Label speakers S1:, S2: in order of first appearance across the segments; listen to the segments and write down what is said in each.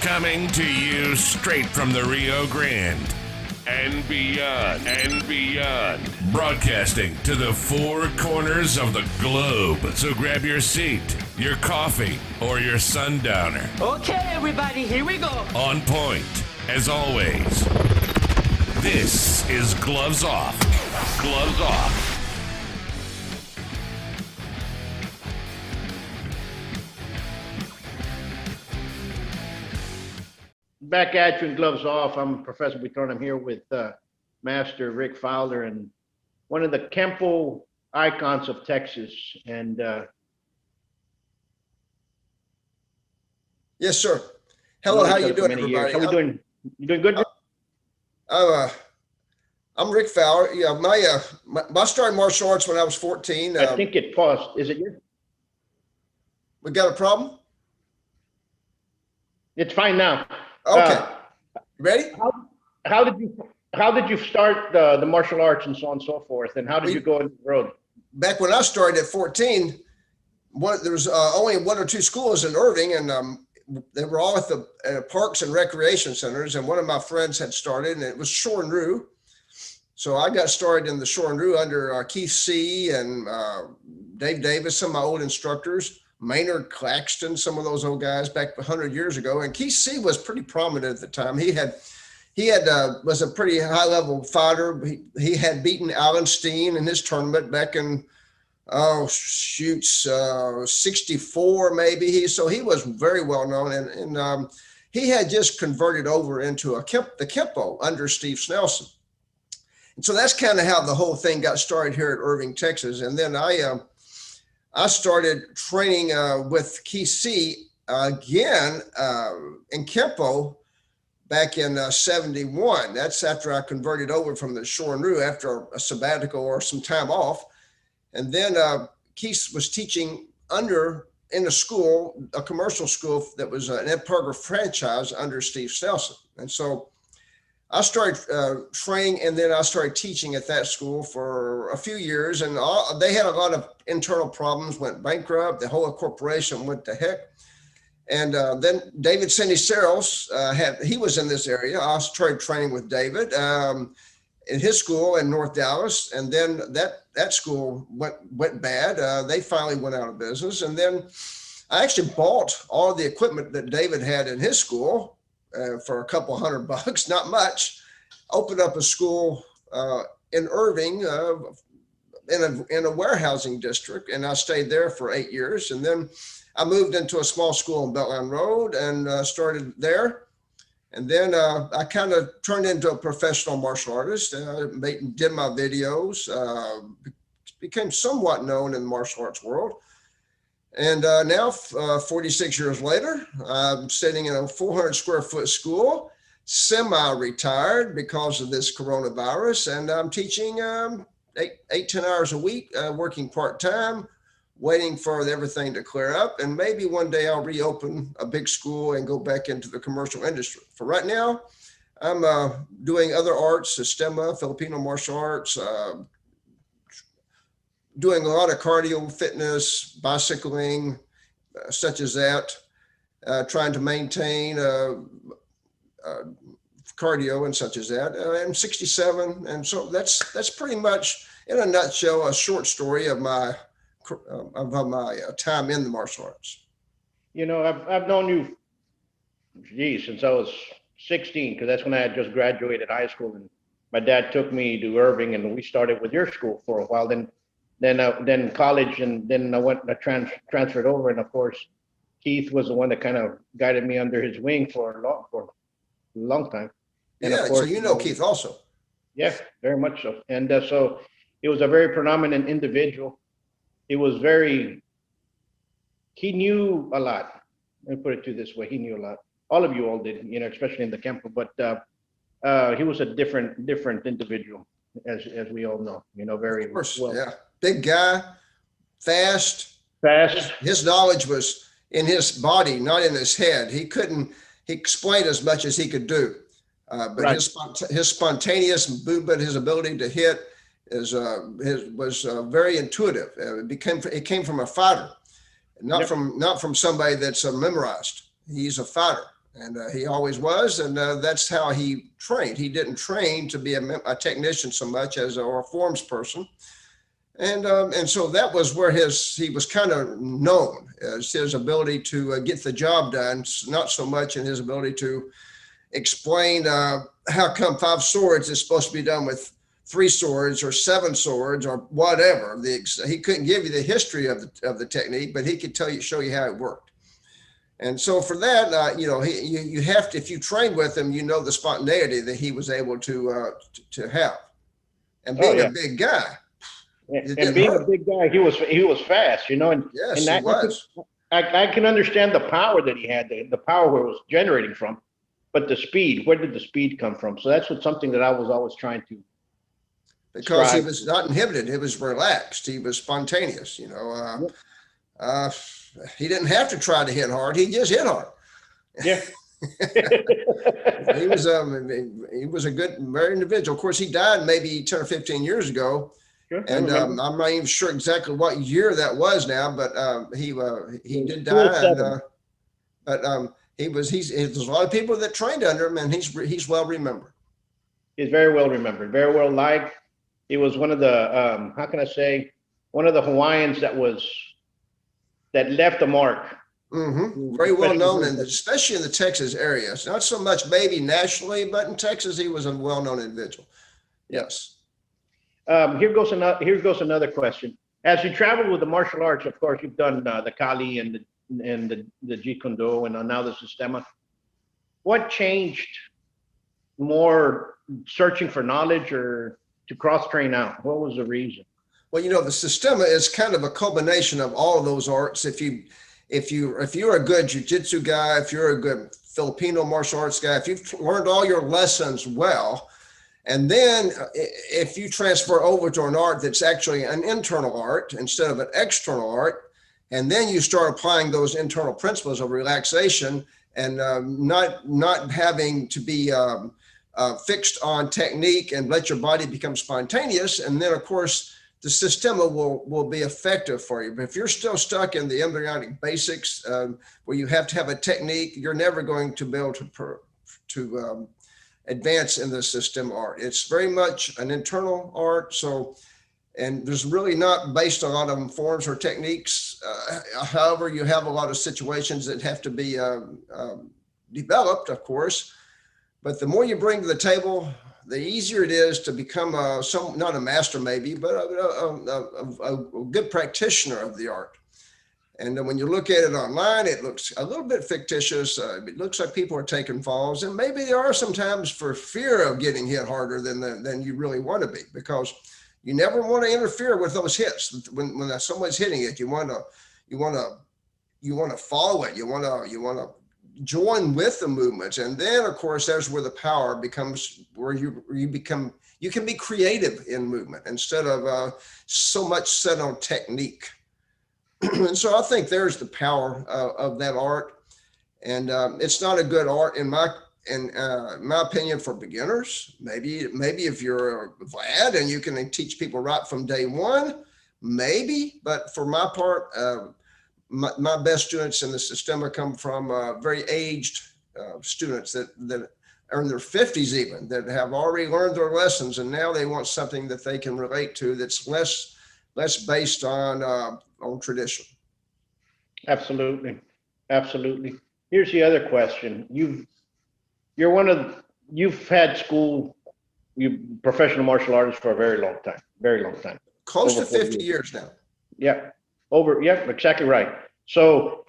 S1: Coming to you straight from the Rio Grande and beyond. Broadcasting to the four corners of the globe. So grab your seat, your coffee, or your sundowner.
S2: Okay, everybody, here we go.
S1: On point, as always. This is Gloves Off. Gloves Off.
S3: Back at you in Gloves Off. I'm Professor Buitrón. I'm here with Master Rick Fowler and one of the Kenpo icons of Texas. And
S4: yes, sir. Hello, how you doing, everybody?
S3: How we doing? You doing good?
S4: I'm Rick Fowler. Yeah, my started martial arts when I was 14.
S3: I think it paused. Is it you?
S4: We got a problem?
S3: It's fine now.
S4: Okay. Ready?
S3: How did you start the martial arts and so on and so forth? And how did you go in the road?
S4: Back when I started at 14, there was only one or two schools in Irving, and they were all at the parks and recreation centers. And one of my friends had started, and it was Shore and Rue. So I got started in the Shore and Rue under Keith C. and Dave Davis, some of my old instructors. Maynard Claxton, some of those old guys back 100 years ago. And Keith C was pretty prominent at the time. He was a pretty high level fighter. He had beaten Alan Steen in his tournament back in, 64 maybe. So he was very well known. And he had just converted over into the Kenpo under Steve Snelson. And so that's kind of how the whole thing got started here at Irving, Texas. And then I started training with Keith C again in Kenpo back in 71. That's after I converted over from the Shore and Rue after a sabbatical or some time off. And then Keith was teaching in a school, a commercial school that was an Ed Parker franchise under Steve Snelson. And so I started training, and then I started teaching at that school for a few years, and they had a lot of internal problems, went bankrupt. The whole corporation went to heck. And then David Siniceros, he was in this area. I started training with David in his school in North Dallas, and then that school went bad. They finally went out of business, and then I actually bought all of the equipment that David had in his school. For a couple $100, not much, opened up a school in Irving in a warehousing district, and I stayed there for 8 years. And then I moved into a small school on Beltline Road and started there. And then I kind of turned into a professional martial artist. Did my videos, became somewhat known in the martial arts world. And now, 46 years later, I'm sitting in a 400 square foot school, semi-retired because of this coronavirus. And I'm teaching 10 hours a week, working part-time, waiting for everything to clear up. And maybe one day I'll reopen a big school and go back into the commercial industry. For right now, I'm doing other arts, Sistema, Filipino martial arts, doing a lot of cardio, fitness, bicycling, such as that, trying to maintain cardio and such as that. I'm 67, and so that's pretty much, in a nutshell, a short story of my time in the martial arts.
S3: You know, I've known you, since I was 16, because that's when I had just graduated high school, and my dad took me to Irving, and we started with your school for a while. Then college, and then I transferred over, and of course, Keith was the one that kind of guided me under his wing for a long time. And
S4: yeah,
S3: of course,
S4: so you know Keith also.
S3: Yeah, very much so. And so he was a very predominant individual. He knew a lot. Let me put it to this way: he knew a lot. All of you all did, especially in the Kenpo. But he was a different individual, as we all know. Very
S4: of course,
S3: well.
S4: Yeah. Big guy, fast. His knowledge was in his body, not in his head. He explained as much as he could do. But right. his spontaneous movement, his ability to hit was very intuitive. It came from a fighter, not from somebody that's memorized. He's a fighter. And he always was, and that's how he trained. He didn't train to be a technician so much as or a forms person, and so that was where he was kind of known as his ability to get the job done, not so much in his ability to explain how come 5 swords is supposed to be done with 3 swords or 7 swords or whatever. He couldn't give you the history of the technique, but he could show you how it worked. And so for that, you have to, if you train with him, the spontaneity that he was able to have, and being a big guy.
S3: And being a big guy, he was fast, and
S4: yes,
S3: and that,
S4: he was.
S3: I can understand the power that he had, the power where it was generating from, but the speed, where did the speed come from? So that's something that I was always trying to.
S4: Because
S3: strive.
S4: he was not inhibited, he was relaxed, he was spontaneous. He didn't have to try to hit hard; he just hit hard.
S3: Yeah.
S4: He was a good, very individual. Of course, he died maybe 10 or 15 years ago.
S3: Sure,
S4: And I'm not even sure exactly what year that was now, but he did die. There's a lot of people that trained under him, and he's well remembered.
S3: He's very well remembered, very well liked. He was one of the how can I say, one of the Hawaiians that left a mark.
S4: Mm-hmm. Very well known, and especially in the Texas area. It's not so much maybe nationally, but in Texas, he was a well-known individual. Yes.
S3: Here goes another question. As you travel with the martial arts, of course, you've done the Kali and the Jeet Kune Do, and now the Sistema. What changed more, searching for knowledge or to cross train out? What was the reason?
S4: Well, the Sistema is kind of a culmination of all of those arts. If you're a good jiu-jitsu guy, if you're a good Filipino martial arts guy, if you've learned all your lessons well, and then if you transfer over to an art that's actually an internal art instead of an external art, and then you start applying those internal principles of relaxation and not having to be fixed on technique and let your body become spontaneous, and then of course the Sistema will be effective for you. But if you're still stuck in the embryonic basics where you have to have a technique, you're never going to be able to advance in the Sistema art. It's very much an internal art. So, and there's really not based on a lot of forms or techniques. However, you have a lot of situations that have to be developed, of course. But the more you bring to the table, the easier it is to become not a master maybe, but a good practitioner of the art. And then when you look at it online, it looks a little bit fictitious. It looks like people are taking falls, and maybe they are sometimes for fear of getting hit harder than you really want to be, because you never want to interfere with those hits. When someone's hitting it, you want to follow it. You want to join with the movements, and then of course there's where the power becomes, where you can be creative in movement instead of so much set on technique. And so I think there's the power of that art, and it's not a good art in my opinion for beginners. Maybe if you're Vlad and you can teach people right from day one, maybe. But for my part, my best students in the Sistema come from very aged students that are in their 50s even, that have already learned their lessons, and now they want something that they can relate to that's less based on tradition.
S3: Absolutely. Here's the other question. You've had school, professional martial artist for a very long time.
S4: Close to 50 years now.
S3: Yeah. Exactly right. So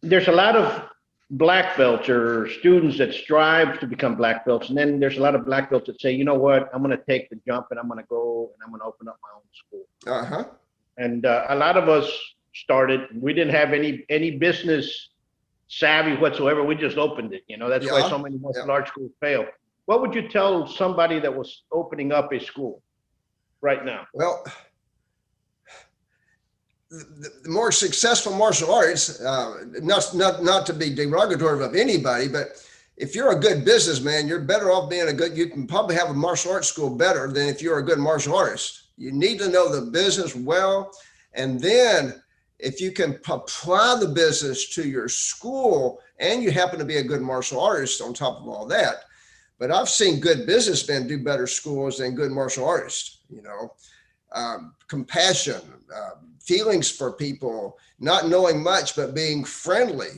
S3: there's a lot of black belts or students that strive to become black belts. And then there's a lot of black belts that say, you know what, I'm going to take the jump and I'm going to go and I'm going to open up my own school.
S4: Uh-huh.
S3: And a lot of us started, we didn't have any business savvy whatsoever. We just opened it. That's why so many martial arts schools fail. What would you tell somebody that was opening up a school right now?
S4: Well, the more successful martial arts, not to be derogatory of anybody, but if you're a good businessman, you're better off you can probably have a martial arts school better than if you're a good martial artist. You need to know the business well. And then if you can apply the business to your school and you happen to be a good martial artist on top of all that. But I've seen good businessmen do better schools than good martial artists, compassion, feelings for people, not knowing much, but being friendly.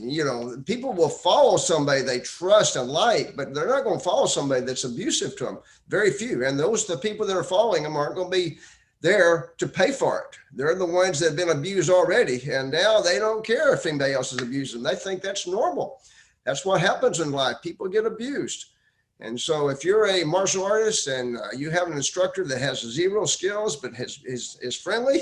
S4: People will follow somebody they trust and like, but they're not going to follow somebody that's abusive to them. Very few. And the people that are following them aren't going to be there to pay for it. They're the ones that have been abused already. And now they don't care if anybody else is abusing them. They think that's normal. That's what happens in life. People get abused. And so if you're a martial artist and you have an instructor that has zero skills, but is friendly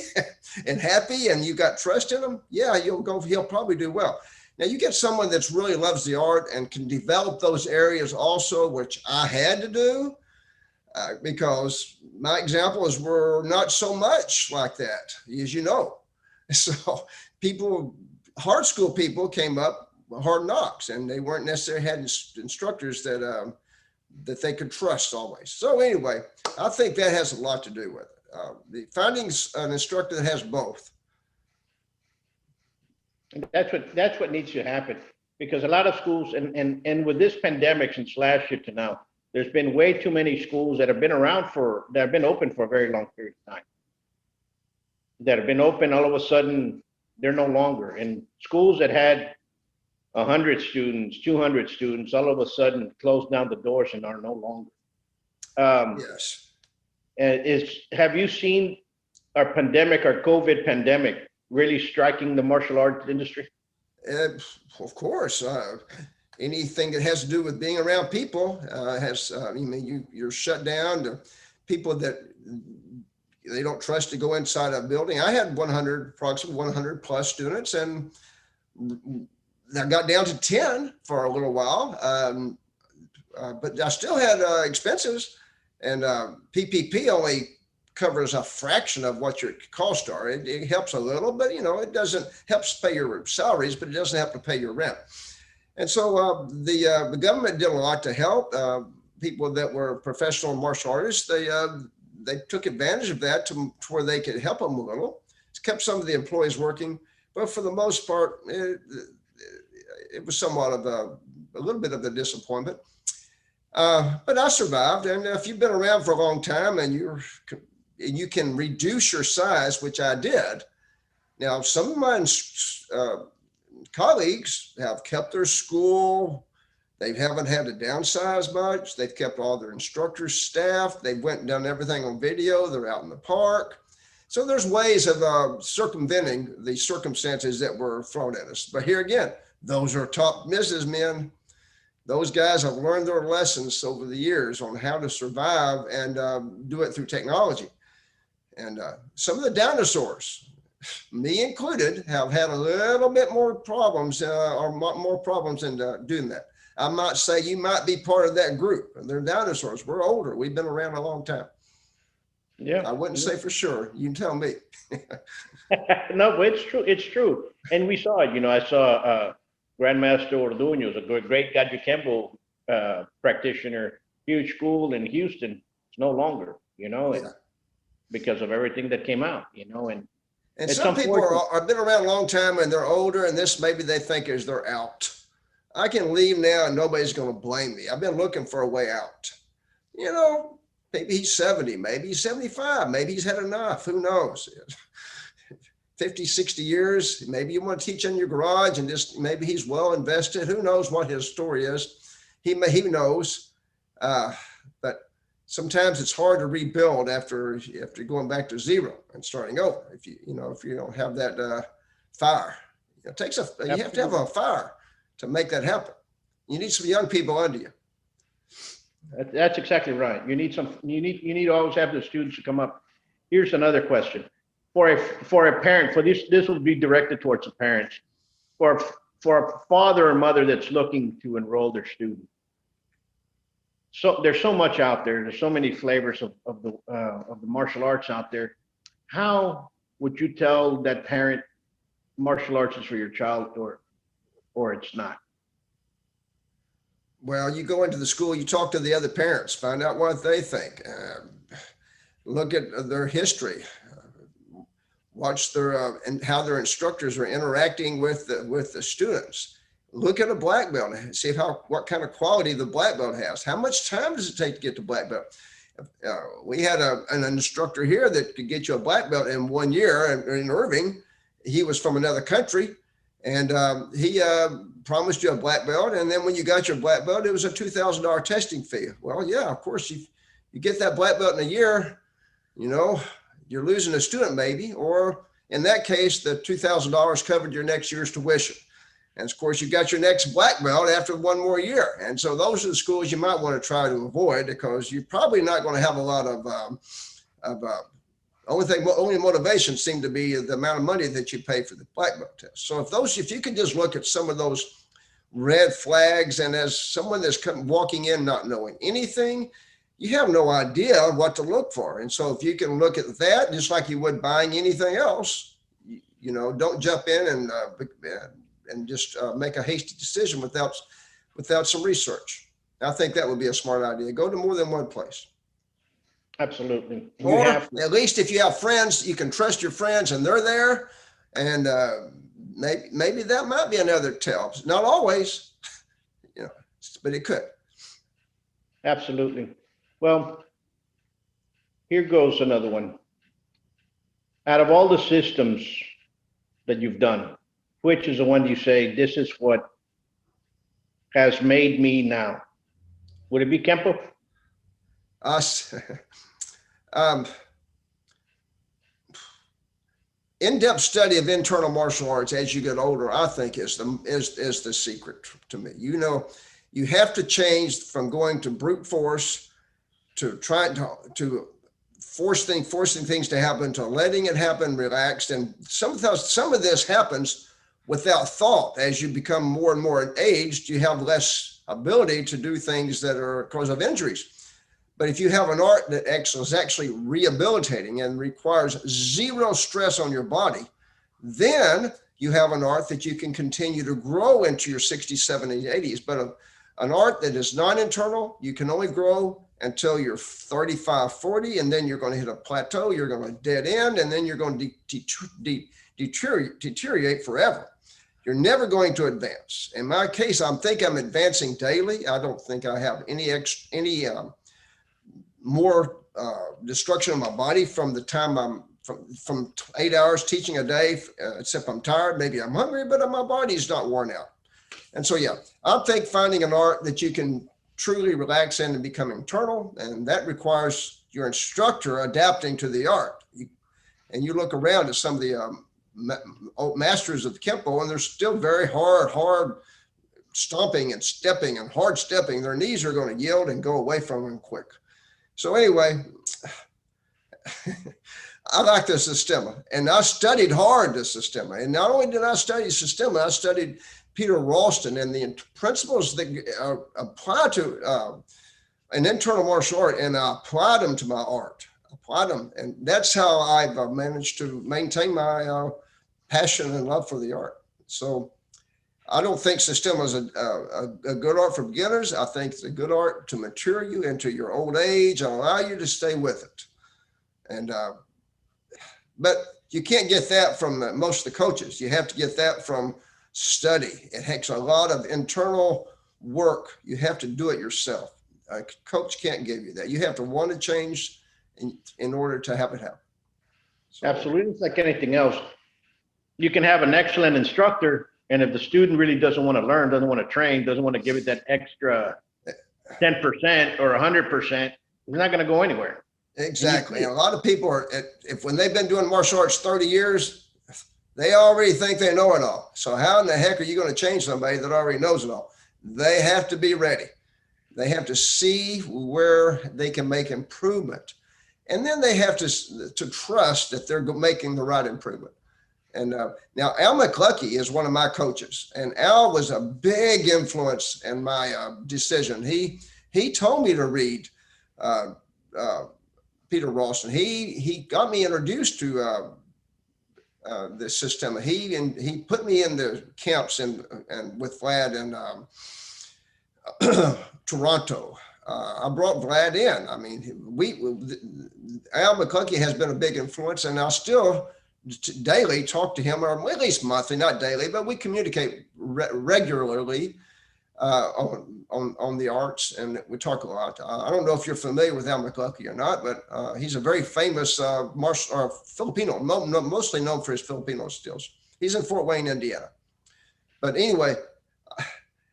S4: and happy, and you got trust in him, yeah, he'll probably do well. Now you get someone that's really loves the art and can develop those areas also, which I had to do because my examples were not so much like that, as you know. So hard school people came up hard knocks, and they weren't necessarily had instructors that they could trust always. So anyway, I think that has a lot to do with it. Finding an instructor that has both.
S3: And that's what needs to happen, because a lot of schools, and with this pandemic since last year to now, there's been way too many schools that have been open for a very long period of time. That have been open, all of a sudden, they're no longer. And schools that had 100 students, 200 students, all of a sudden closed down the doors and are no longer.
S4: Yes.
S3: And have you seen our COVID pandemic really striking the martial arts industry?
S4: Of course. Anything that has to do with being around people you're shut down to people that they don't trust to go inside a building. I had approximately 100 plus students, and I got down to 10 for a little while, but I still had expenses, and PPP only covers a fraction of what your costs are. It helps a little, but it doesn't helps pay your salaries, but it doesn't have to pay your rent. And so the government did a lot to help people that were professional martial artists. They took advantage of that to where they could help them a little. It's kept some of the employees working, but for the most part, it was somewhat of a little bit of a disappointment. But I survived. And if you've been around for a long time and you can reduce your size, which I did. Now, some of my colleagues have kept their school. They haven't had to downsize much. They've kept all their instructors, staff. They've went and done everything on video. They're out in the park. So there's ways of circumventing the circumstances that were thrown at us. But here again, those are top businessmen. Those guys have learned their lessons over the years on how to survive and do it through technology. And some of the dinosaurs, me included, have had a little bit more problems in doing that. I might say you might be part of that group. They're dinosaurs. We're older. We've been around a long time.
S3: Yeah.
S4: I wouldn't say for sure. You can tell me.
S3: No, but it's true. It's true. And we saw it. I saw Grandmaster Orduño's, a great Gaji Kenpo practitioner, huge school in Houston. It's no longer, because of everything that came out, and
S4: some people have been around a long time and they're older, and this maybe they think is they're out. I can leave now and nobody's going to blame me. I've been looking for a way out. Maybe he's 70, maybe he's 75, maybe he's had enough. Who knows? 50, 60 years. Maybe you want to teach in your garage and just maybe he's well invested. Who knows what his story is? He knows. But sometimes it's hard to rebuild after going back to zero and starting over. If you don't have that fire, you have to have a fire to make that happen. You need some young people under you.
S3: That's exactly right. You need to always have the students to come up. Here's another question. For a parent, this will be directed towards a parent. For a father or mother that's looking to enroll their student. So there's so much out there. There's so many flavors of the martial arts out there. How would you tell that parent martial arts is for your child or it's not?
S4: Well, you go into the school, you talk to the other parents, find out what they think. Look at their history. watch their and how their instructors are interacting with the students. Look at a black belt and see what kind of quality the black belt has. How much time does it take to get to black belt? We had an instructor here that could get you a black belt in 1 year in Irving. He was from another country, and he promised you a black belt. And then when you got your black belt, it was a $2,000 testing fee. Well, yeah, of course, you get that black belt in a year, you know, you're losing a student maybe, or in that case, the $2,000 covered your next year's tuition. And of course, you got your next black belt after 1 more year. And so those are the schools you might want to try to avoid, because you're probably not going to have a lot of only motivation seemed to be the amount of money that you pay for the black belt test. So if you could just look at some of those red flags, and as someone that's walking in not knowing anything, you have no idea what to look for. And so if you can look at that, just like you would buying anything else, you know, don't jump in and just make a hasty decision without some research. I think that would be a smart idea. Go to more than one place.
S3: Absolutely.
S4: Or at least if you have friends, you can trust your friends and they're there. And maybe that might be another tell. Not always, you know, but it could.
S3: Absolutely. Well, here goes another one. Out of all the systems that you've done, which is the one you say, this is what has made me now? Would it be Kenpo?
S4: In-depth study of internal martial arts as you get older, I think is the secret to me. You know, you have to change from going to brute force to trying to forcing things to happen, to letting it happen relaxed. And some of this happens without thought. As you become more and more aged, you have less ability to do things that are because of injuries. But if you have an art that is actually rehabilitating and requires zero stress on your body, then you have an art that you can continue to grow into your 60s, 70s, 80s. But an art that is non-internal, you can only grow until you're 35, 40, and then you're going to hit a plateau, you're going to dead end, and then you're going to deteriorate forever. You're never going to advance. In my case, I think I'm advancing daily. I don't think I have any more destruction of my body from the time I'm from 8 hours teaching a day, except I'm tired, maybe I'm hungry, but my body's not worn out. And so, yeah, I think finding an art that you can truly relax in and become internal, and that requires your instructor adapting to the art. And you look around at some of the masters of Kenpo, and they're still very hard stomping and stepping and hard stepping. Their knees are going to yield and go away from them quick. So anyway, I like the Sistema, and I studied hard the Sistema. And not only did I study Sistema, I studied Peter Ralston and the principles that apply to an internal martial art, and I applied them to my art. Applied them, and that's how I've managed to maintain my passion and love for the art. So I don't think Sistema is a good art for beginners. I think it's a good art to mature you into your old age and allow you to stay with it. And but you can't get that from most of the coaches. You have to get that from study. It takes a lot of internal work. You have to do it yourself. A coach can't give you that. You have to want to change in order to have it happen. So,
S3: absolutely. It's like anything else. You can have an excellent instructor, and if the student really doesn't want to learn, doesn't want to train, doesn't want to give it that extra 10% or 100%, it's not going to go anywhere.
S4: Exactly. And a lot of people are, when they've been doing martial arts 30 years, they already think they know it all. So how in the heck are you going to change somebody that already knows it all? They have to be ready. They have to see where they can make improvement. And then they have to trust that they're making the right improvement. And now Al McCluskey is one of my coaches, and Al was a big influence in my decision. He told me to read Peter Ralston. He got me introduced to the system. He put me in the camps and with Vlad in Toronto. I brought Vlad in. I mean, Al McCluskey has been a big influence, and I still daily, talk to him, or at least monthly, not daily, but we communicate regularly on the arts, and we talk a lot. I don't know if you're familiar with Al McLuckie or not, but he's a very famous Filipino, mostly known for his Filipino skills. He's in Fort Wayne, Indiana. But anyway,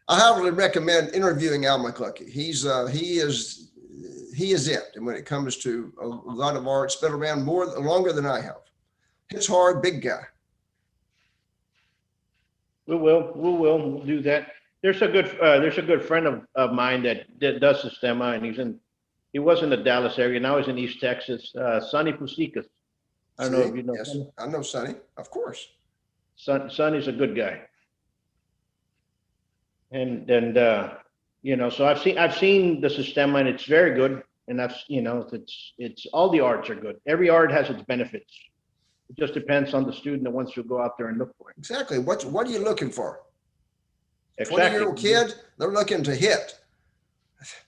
S4: I highly recommend interviewing Al McLuckie. He is it. And when it comes to a lot of arts, been around longer than I have. It's hard, big guy.
S3: We'll do that. There's a good friend of mine that does Sistema, and he was in the Dallas area. Now he's in East Texas. Sonny Pusikas. I don't know if you know.
S4: Yes, I know Sonny, of course.
S3: Sonny's a good guy. And so I've seen the Sistema, and it's very good. And it's all the arts are good. Every art has its benefits. It just depends on the student that wants to go out there and look for it.
S4: Exactly. What are you looking for?
S3: Exactly.
S4: 20-year-old kid, they're looking to hit.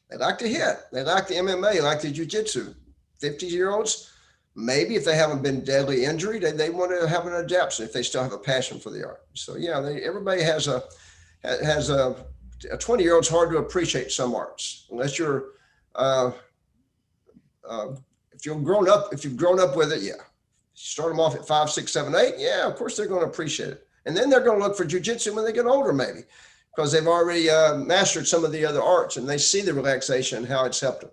S4: They like to hit. They like the MMA, they like the jiu-jitsu. 50-year-olds, maybe if they haven't been deadly injured, they want to have an adaptation if they still have a passion for the art. So yeah, everybody has a 20-year-old's hard to appreciate some arts unless you're if you've grown up with it, yeah. Start them off at 5, 6, 7, 8. Yeah, of course they're going to appreciate it. And then they're going to look for jiu-jitsu when they get older, maybe, because they've already mastered some of the other arts and they see the relaxation and how it's helped them.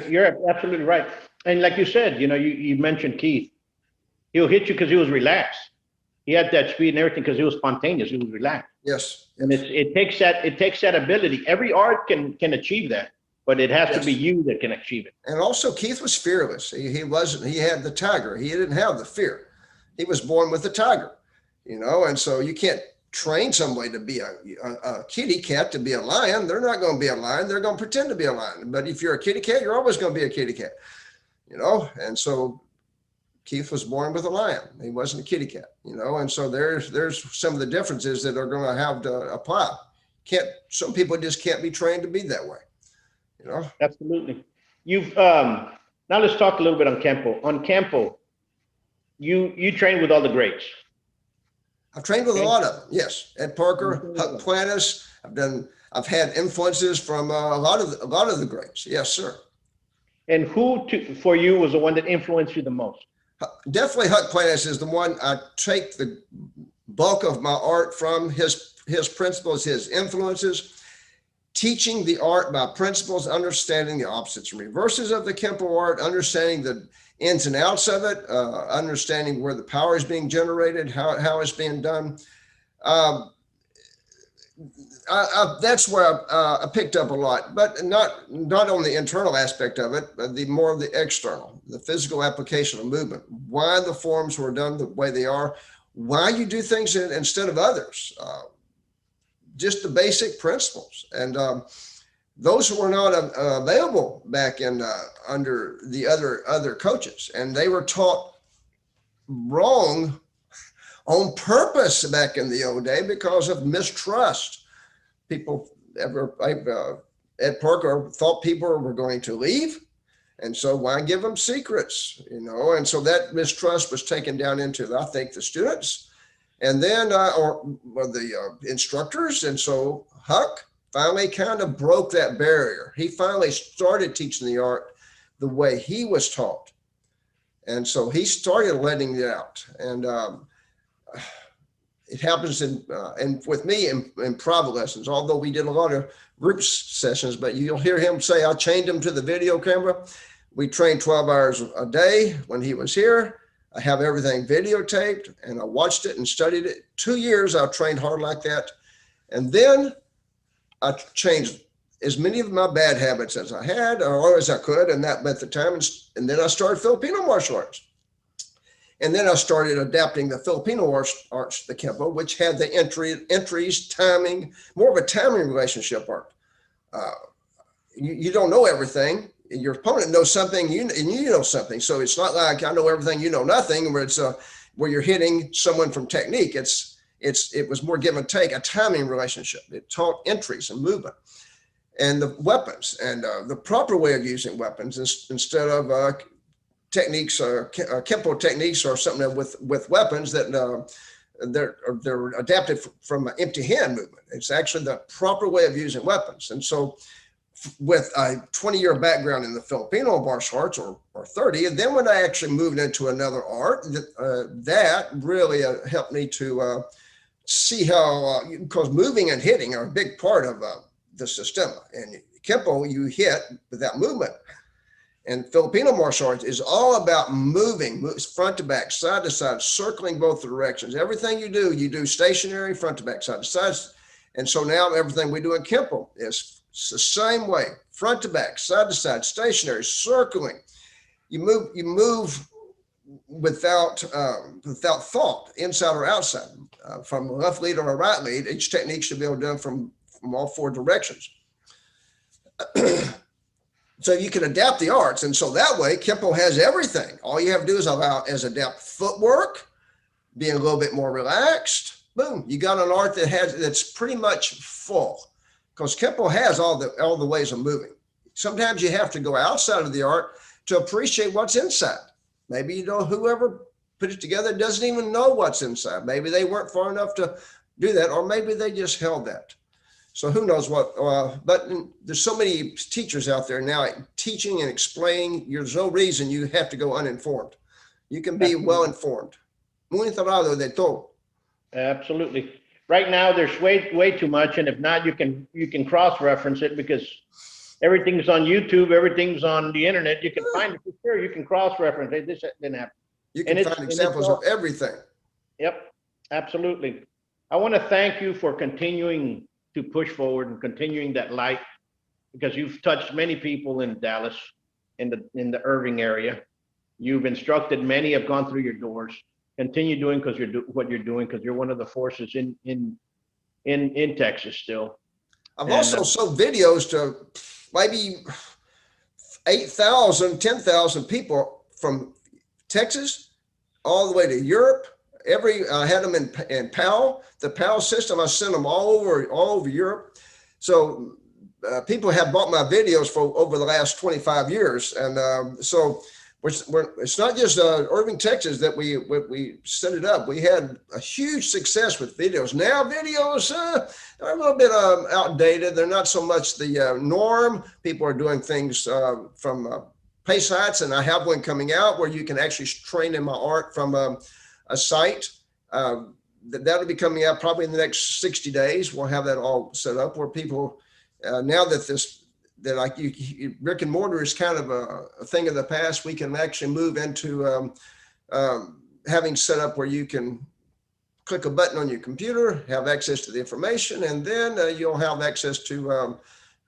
S3: You're absolutely right. And like you said, you mentioned Keith. He'll hit you because he was relaxed. He had that speed and everything because he was spontaneous. He was relaxed.
S4: Yes.
S3: And it takes that ability. Every art can achieve that. But it has to be you that can achieve it.
S4: And also Keith was fearless. He had the tiger. He didn't have the fear. He was born with the tiger, and so you can't train somebody to be a kitty cat to be a lion. They're not going to be a lion. They're going to pretend to be a lion. But if you're a kitty cat, you're always going to be a kitty cat, and so Keith was born with a lion. He wasn't a kitty cat, and so there's some of the differences that are going to have to apply. Some people just can't be trained to be that way.
S3: Absolutely. You've now let's talk a little bit on Kenpo. On Kenpo, you train with all the greats.
S4: I've trained with a lot of them. Yes, Ed Parker, Huck Plantis. I've had influences from a lot of the greats. Yes, sir.
S3: And who for you was the one that influenced you the most?
S4: Definitely Huck Plantis is the one I take the bulk of my art from. His principles, his influences. Teaching the art by principles, understanding the opposites and reverses of the Kenpo art, understanding the ins and outs of it, understanding where the power is being generated, how it's being done. That's where I picked up a lot, but not on the internal aspect of it, but more of the external, the physical application of movement, why the forms were done the way they are, why you do things instead of others. Just the basic principles, and those were not available back in under the other coaches, and they were taught wrong on purpose back in the old day because of mistrust. Ed Parker thought people were going to leave, and so why give them secrets, and so that mistrust was taken down into, I think, the students. And then, or the instructors. And so Huck finally kind of broke that barrier. He finally started teaching the art the way he was taught. And so he started letting it out. And it happens and with me in private lessons, although we did a lot of group sessions, but you'll hear him say, I chained him to the video camera. We trained 12 hours a day when he was here. I have everything videotaped, and I watched it and studied it. 2 years, I trained hard like that. And then I changed as many of my bad habits as I had or as I could, and that at the time. And then I started Filipino martial arts. And then I started adapting the Filipino arts, the Kenpo, which had the entries, timing, more of a timing relationship art. You don't know everything. Your opponent knows something, and you know something. So it's not like I know everything, you know nothing, where it's where you're hitting someone from technique. It was more give and take, a timing relationship. It taught entries and movement and the weapons and the proper way of using weapons instead of techniques, Kenpo techniques, or something with weapons that they're adapted from an empty hand movement. It's actually the proper way of using weapons. And so with a 20-year background in the Filipino martial arts, or 30, and then when I actually moved into another art, that really helped me to see how, because moving and hitting are a big part of the system. And Kenpo, you hit without movement. And Filipino martial arts is all about moving front to back, side to side, circling both directions. Everything you do stationary, front to back, side to side. And so now everything we do in Kenpo is the same way, front to back, side to side, stationary, circling. You move without thought, inside or outside, from a left lead or a right lead. Each technique should be able to be done from all 4 directions. So you can adapt the arts. And so that way, Kenpo has everything. All you have to do is adapt footwork, being a little bit more relaxed. Boom, you got an art that's pretty much full, because Kenpo has all the ways of moving. Sometimes you have to go outside of the art to appreciate what's inside. Maybe whoever put it together doesn't even know what's inside. Maybe they weren't far enough to do that, or maybe they just held that. So who knows what, but there's so many teachers out there now teaching and explaining. There's no reason you have to go uninformed. You can be well-informed. Muy enterado de todo.
S3: Absolutely. Right now, there's way too much, and if not, you can cross-reference it, because everything's on YouTube, everything's on the internet. You can find it for sure. You can cross-reference it. This didn't happen.
S4: You can find examples of everything.
S3: Yep, absolutely. I want to thank you for continuing to push forward and continuing that light, because you've touched many people in Dallas, in the Irving area. You've instructed many, have gone through your doors. Continue doing what you're doing, because you're one of the forces in Texas still.
S4: I've also sold videos to maybe 8,000, 10,000 people from Texas all the way to Europe. I had them in PAL, the PAL system. I sent them all over Europe. So people have bought my videos for over the last 25 years. And so it's not just Irving, Texas that we set it up. We had a huge success with videos. Now videos are a little bit outdated. They're not so much the norm. People are doing things from pay sites, and I have one coming out where you can actually train in my art from a site. That'll be coming out probably in the next 60 days. We'll have that all set up where people, now that brick and mortar is kind of a thing of the past, we can actually move into having set up where you can click a button on your computer, have access to the information, and then you'll have access to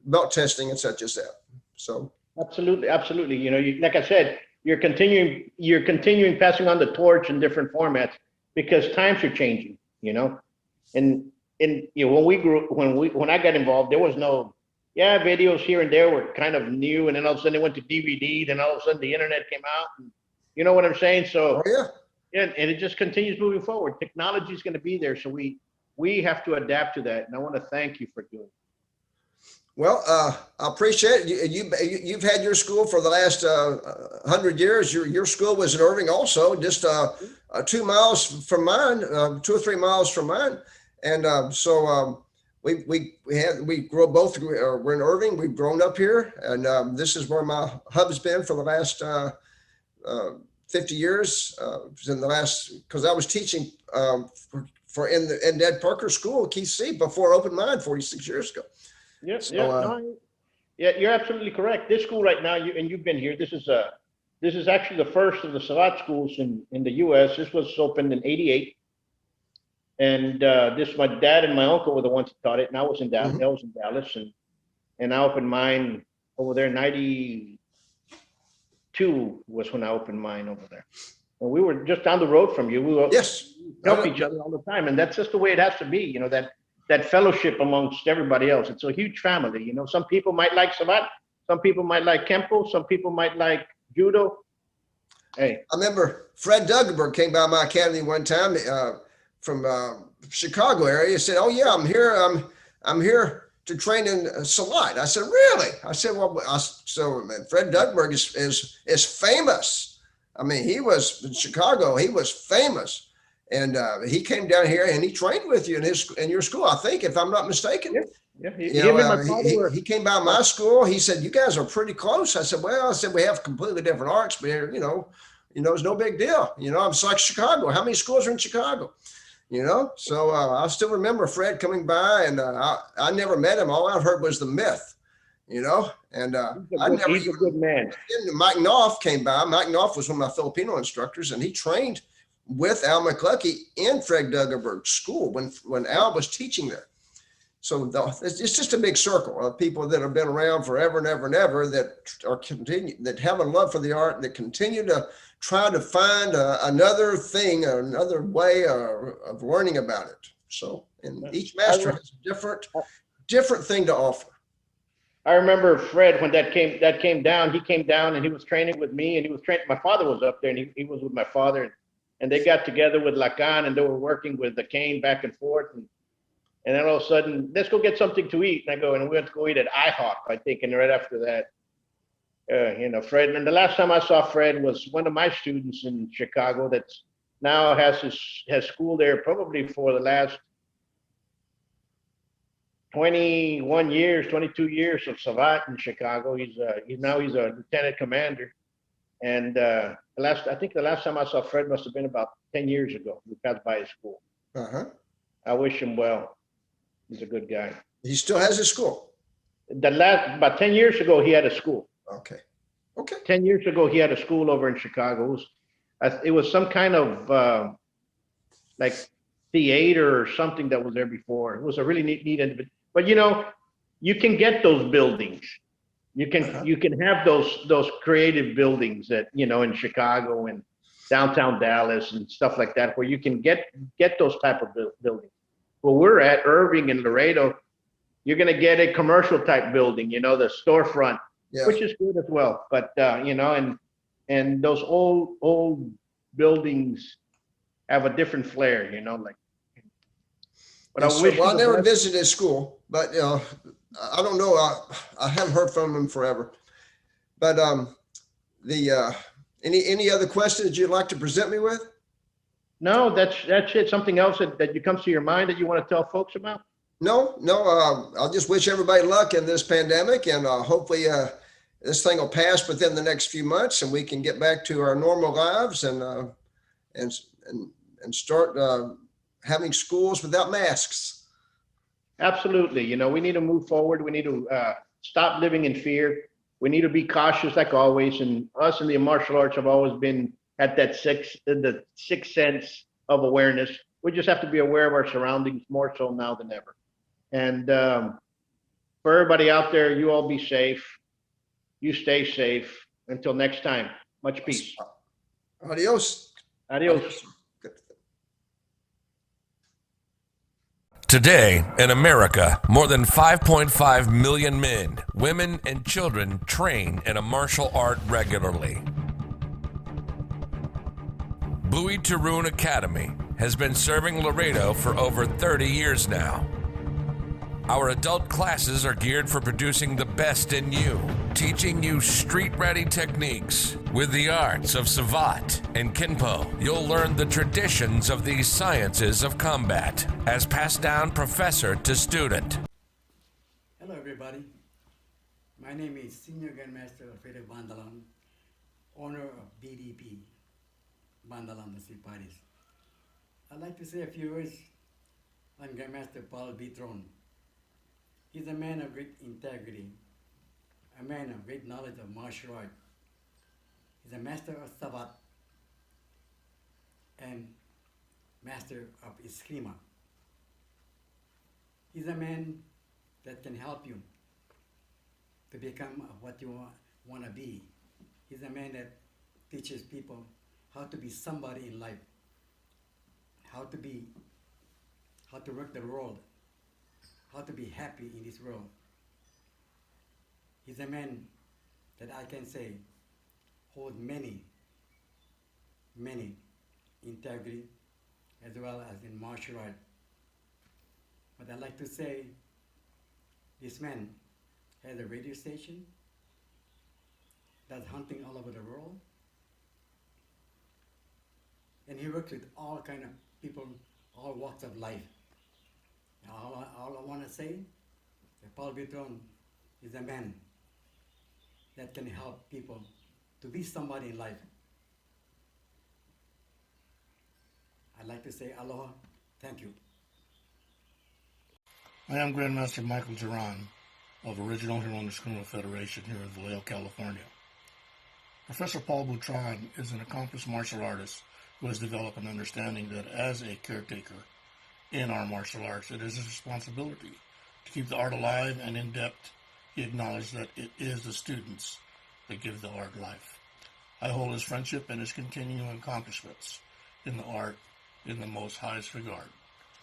S4: belt testing and such as that. So
S3: absolutely. Like I said, you're continuing passing on the torch in different formats, because times are changing, and when I got involved, there was no, videos here and there were kind of new, and then all of a sudden they went to DVD, then all of a sudden the internet came out, and you know what I'm saying? So and it just continues moving forward. Technology is going to be there, so we have to adapt to that, and I want to thank you for doing it.
S4: Well, I appreciate it. You've had your school for the last 100 years. Your school was in Irving also, just 2 miles from mine, 2 or 3 miles from mine. And so we grow both. We're in Irving. We've grown up here, and this is where my hub's been for the last 50 years. Because I was teaching in Ed Parker School, Keith C, before Open Mind 46 years ago.
S3: You're absolutely correct. This school right now, you've been here. This is actually the first of the Salat schools in the U.S. This was opened in '88, and my dad and my uncle were the ones that taught it, and I was in Dallas.
S4: Mm-hmm.
S3: I was in Dallas, and I opened mine over there. '92 was when I opened mine over there, and we were just down the road from you. We were help each other all the time, and that's just the way it has to be. That fellowship amongst everybody else. It's a huge family. Some people might like Salat, some people might like Kenpo, some people might like Judo. Hey,
S4: I remember Fred Duggenberg came by my academy one time from Chicago area. He said, "Oh yeah, I'm here to train in Salat." I said, "Really?" I said, "Well, Fred Duggenberg is famous I mean, he was in Chicago. He was famous, and he came down here and he trained with you in your school, I think, if I'm not mistaken.
S3: Yeah. Yeah, him and my father were.
S4: He came by my school. He said, "You guys are pretty close." I said, "Well, I said we have completely different arts, but it's no big deal. It's like Chicago. How many schools are in Chicago? So I still remember Fred coming by, and I never met him. All I've heard was the myth, and
S3: He's a good man.
S4: Mike Knopf came by. Mike Knopf was one of my Filipino instructors, and he trained with Al McCluskey in Fred Duggenberg's school when Al was teaching there. So it's just a big circle of people that have been around forever and ever and ever that have a love for the art, that continue to try to find another thing, or another way of learning about it. So, and each master has a different thing to offer.
S3: I remember Fred when that came down. He came down and he was training with me, and he was training. My father was up there, and he was with my father, and they got together with Lacan, and they were working with the cane back and forth. And then all of a sudden, let's go get something to eat. And I go, and we went to go eat at IHOP, I think. And right after that, Fred. And the last time I saw Fred was one of my students in Chicago that's now has school there probably for the last 21 years, 22 years of Savat in Chicago. He's a lieutenant commander. And I think the last time I saw Fred must have been about 10 years ago. We passed by his school. I wish him well. He's a good guy.
S4: He still has his school.
S3: About 10 years ago, he had a school.
S4: Okay.
S3: 10 years ago, he had a school over in Chicago. It was some kind of like theater or something that was there before. It was a really neat individual. But you can get those buildings. You can have those creative buildings that in Chicago and downtown Dallas and stuff like that, where you can get those type of buildings. Well, we're at Irving and Laredo. You're going to get a commercial type building, the storefront, which is good as well. But and those old buildings have a different flair, like. But I
S4: never visited his school, but I don't know. I haven't heard from him forever. But any other questions you'd like to present me with?
S3: No, that's it. Something else that comes to your mind that you want to tell folks about?
S4: No. I'll just wish everybody luck in this pandemic, and hopefully this thing will pass within the next few months, and we can get back to our normal lives and start having schools without masks.
S3: Absolutely. We need to move forward. We need to stop living in fear. We need to be cautious, like always. And us in the martial arts have always been at that sixth sense of awareness. We just have to be aware of our surroundings more so now than ever. And for everybody out there, you all be safe. You stay safe. Until next time, much peace.
S4: Adios.
S3: Adios.
S1: Today, in America, more than 5.5 million men, women, and children train in a martial art regularly. Buitron Academy has been serving Laredo for over 30 years now. Our adult classes are geared for producing the best in you, teaching you street-ready techniques. With the arts of Savat and Kenpo, you'll learn the traditions of these sciences of combat as passed down professor to student.
S5: Hello everybody, my name is Senior Grandmaster Alfredo Bandalan, owner of BDP, Bandalan the Siparis. I'd like to say a few words on Grandmaster Buitron. He's a man of great integrity, a man of great knowledge of martial art. He's a master of Savat and master of Eskrima. He's a man that can help you to become what you want to be. He's a man that teaches people how to be somebody in life, how to work the world, how to be happy in this world. He's a man that I can say holds many integrity as well as in martial art. But I'd like to say this man has a radio station that's hunting all over the world. and he works with all kind of people, all walks of life. All I want to say, that Paul Buitron is a man that can help people to be somebody in life. I'd like to say aloha, thank you.
S6: I am Grandmaster Michael Duran of Original Heroes Criminal Federation here in Vallejo, California. Professor Paul Buitrón is an accomplished martial artist who has developed an understanding that as a caretaker in our martial arts, it is his responsibility to keep the art alive and in depth. He acknowledged that it is the students that give the art life. I hold his friendship and his continuing accomplishments in the art in the most highest regard.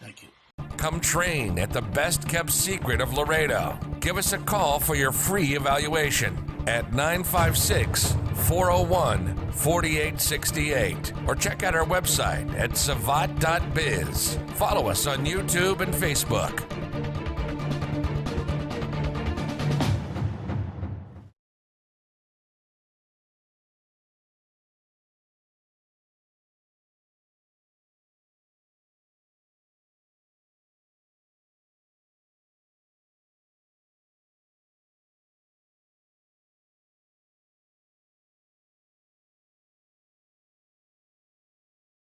S6: Thank you.
S1: Come train at the best kept secret of Laredo. Give us a call for your free evaluation at 956-401-4868 or check out our website at savat.biz. Follow us on YouTube and Facebook.